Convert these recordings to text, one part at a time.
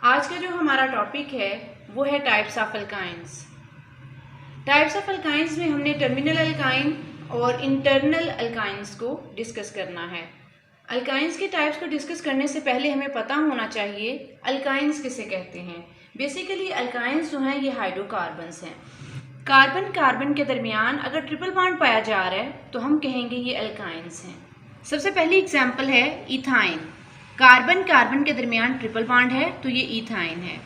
आज का जो हमारा टॉपिक है वो है types of alkynes. Types of alkynes में हमने टर्मिनल अल्काइन और इंटरनल अल्काइंस को डिस्कस करना है। अल्काइंस के टाइप्स को डिस्कस करने से पहले हमें पता होना चाहिए अल्काइंस किसे कहते हैं। बेसिकली अल्काइंस जो हैं ये हाइड्रोकार्बन्स हैं। कार्बन कार्बन के दरमियान अगर ट्रिपल बॉन्ड पाया जा रहा है तो हम कहेंगे ये अल्काइंस हैं। सबसे पहली एग्जांपल है इथाइन। कार्बन कार्बन के दरमियान ट्रिपल बॉन्ड है तो ये इथाइन है,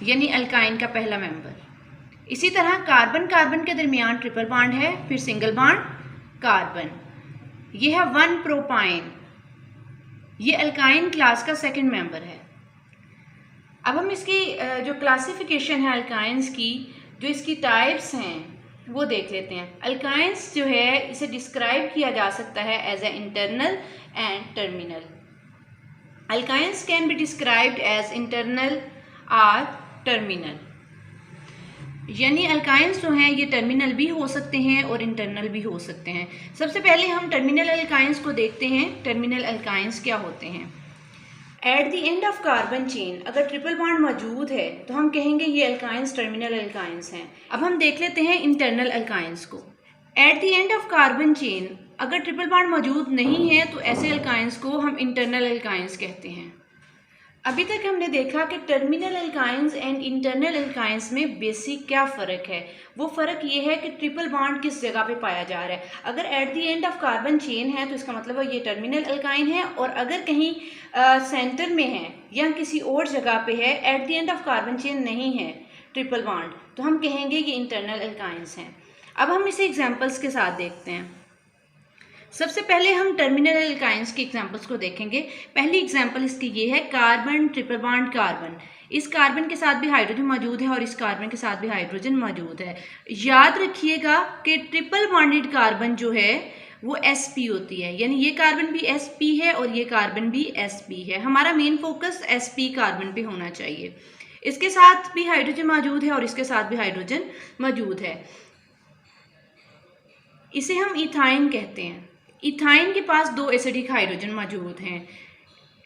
यानी अल्काइन का पहला मेंबर। इसी तरह कार्बन कार्बन के दरमियान ट्रिपल बॉन्ड है, फिर सिंगल बॉन्ड कार्बन, ये है 1 प्रोपाइन, ये अल्काइन क्लास का सेकंड मेंबर है। अब हम इसकी जो क्लासिफिकेशन है अल्काइंस की, जो इसकी टाइप्स हैं वो देख लेते हैं। अल्काइंस जो है इसे डिस्क्राइब किया जा सकता है as a internal and terminal. Alkynes can be described as internal और टर्मिनल, यानी अल्काइंस जो हैं ये टर्मिनल भी हो सकते हैं और इंटरनल भी हो सकते हैं। सबसे पहले हम टर्मिनल अल्काइंस को देखते हैं। टर्मिनल अल्काइंस क्या होते हैं? At the end of carbon chain अगर ट्रिपल बॉन्ड मौजूद है तो हम कहेंगे ये अल्काइंस टर्मिनल अल्काइंस हैं। अब हम देख लेते हैं इंटरनल अल्काइंस को। At the end of carbon chain अगर ट्रिपल बॉन्ड मौजूद नहीं है तो ऐसे अल्काइंस को हम इंटरनल अल्काइंस कहते हैं। अभी तक हमने देखा कि terminal alkynes and internal alkynes में बेसिक क्या फ़र्क है। वो फ़र्क ये है कि ट्रिपल बॉन्ड किस जगह पे पाया जा रहा है। अगर at the end of carbon chain है तो इसका मतलब है ये टर्मिनल अल्काइन है, और अगर कहीं सेंटर में है या किसी और जगह पे है, at the end of carbon chain नहीं है ट्रिपल बॉन्ड, तो हम कहेंगे ये इंटरनल अल्काइंस हैं। अब हम इसे एग्जाम्पल्स के साथ देखते हैं। सबसे पहले हम टर्मिनल अल्काइंस की एग्जांपल्स को देखेंगे। पहली एग्जांपल इसकी ये है कार्बन ट्रिपल बॉन्ड कार्बन। इस कार्बन के साथ भी हाइड्रोजन मौजूद है और इस कार्बन के साथ भी हाइड्रोजन मौजूद है। याद रखिएगा कि ट्रिपल बॉन्डेड कार्बन जो है वो sp होती है, यानी ये कार्बन भी sp है और ये कार्बन भी sp है। हमारा मेन फोकस sp कार्बन पे होना चाहिए। इसके साथ भी हाइड्रोजन मौजूद है और इसके साथ भी हाइड्रोजन मौजूद है। इसे हम इथाइन कहते हैं। इथाइन के पास 2 एसिडिक हाइड्रोजन मौजूद हैं।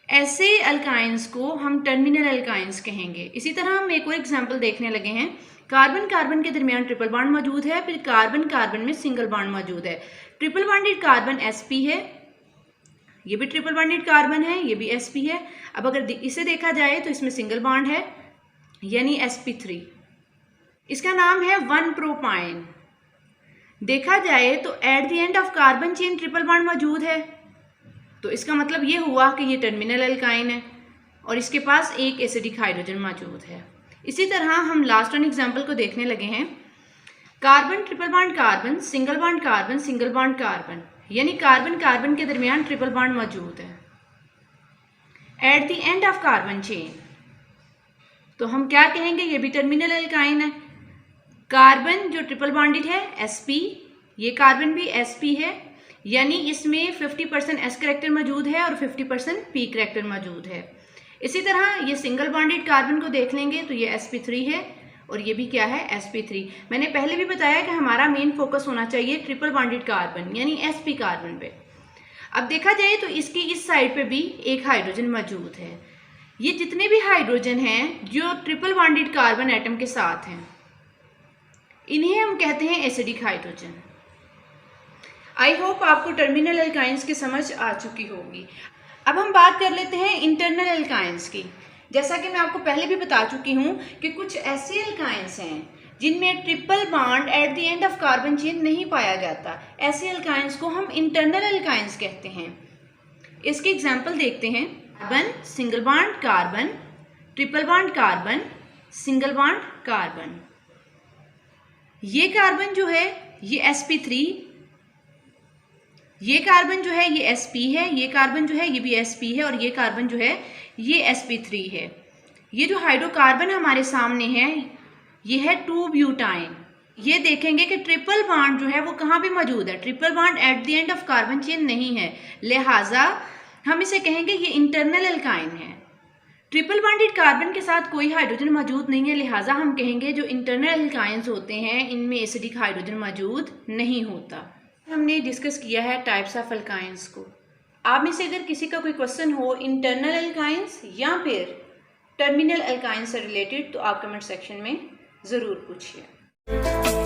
ऐसे अल्काइंस को हम टर्मिनल अल्काइंस कहेंगे। इसी तरह हम एक और एग्जांपल देखने लगे हैं। कार्बन कार्बन के दरमियान ट्रिपल बॉन्ड मौजूद है, फिर कार्बन कार्बन में सिंगल बॉन्ड मौजूद है। ट्रिपल बॉन्डेड कार्बन sp है, ये भी ट्रिपल बॉन्डेड कार्बन है, ये भी sp है। अब अगर इसे देखा जाए तो इसमें सिंगल बॉन्ड है, यानी sp3। इसका नाम है 1 प्रोपाइन। देखा जाए तो at the end of carbon chain triple bond मौजूद है, तो इसका मतलब ये हुआ कि ये टर्मिनल अल्काइन है और इसके पास एक एसिडिक हाइड्रोजन मौजूद है। इसी तरह हम लास्ट वन एग्जांपल को देखने लगे हैं। Carbon triple bond carbon, single bond carbon, single bond carbon, यानी कार्बन कार्बन के दरमियान ट्रिपल बॉन्ड मौजूद है at the end of carbon chain, तो हम क्या कहेंगे? ये भी टर्मिनल अल्काइन है। कार्बन जो ट्रिपल बॉन्डेड है sp, ये कार्बन भी sp है, यानी इसमें 50% s करेक्टर मौजूद है और 50% p करेक्टर मौजूद है। इसी तरह ये सिंगल बॉन्डेड कार्बन को देख लेंगे तो ये sp3 है और ये भी क्या है? sp3। मैंने पहले भी बताया कि हमारा मेन फोकस होना चाहिए ट्रिपल बॉन्डेड कार्बन यानी sp कार्बन पे। अब देखा जाए तो इसकी इस साइड पे भी एक हाइड्रोजन मौजूद है। ये जितने भी हाइड्रोजन हैं जो ट्रिपल बॉन्डेड कार्बन एटम के साथ हैं, इन्हें हम कहते हैं एसिडिक हाइड्रोजन। आई होप आपको टर्मिनल अल्काइंस की समझ आ चुकी होगी। अब हम बात कर लेते हैं इंटरनल अल्काइंस की। जैसा कि मैं आपको पहले भी बता चुकी हूँ कि कुछ ऐसे अल्काइंस हैं जिनमें triple bond at the end of carbon chain नहीं पाया जाता। ऐसे अल्काइंस को हम इंटरनल अल्काइंस कहते हैं। इसके एग्जाम्पल देखते हैं। Carbon, single bond carbon, triple bond carbon, single bond carbon. ये कार्बन जो है ये sp3, ये कार्बन जो है ये sp है, ये कार्बन जो है ये भी sp है और ये कार्बन जो है ये sp3 है। ये जो हाइड्रोकार्बन हमारे सामने है ये है 2 ब्यूटाइन। ये देखेंगे कि ट्रिपल बॉन्ड जो है वो कहाँ पे मौजूद है? Triple bond at the end of carbon chain नहीं है, लिहाजा हम इसे कहेंगे ये इंटरनल अल्काइन है। ट्रिपल बॉन्डेड कार्बन के साथ कोई हाइड्रोजन मौजूद नहीं है, लिहाजा हम कहेंगे जो इंटरनल अल्काइंस होते हैं इनमें एसिडिक हाइड्रोजन मौजूद नहीं होता। हमने डिस्कस किया है टाइप्स ऑफ अल्काइंस को। आप में से अगर किसी का कोई क्वेश्चन हो इंटरनल अल्काइंस या फिर टर्मिनल अल्काइन से रिलेटेड तो आप कमेंट सेक्शन में ज़रूर पूछिए।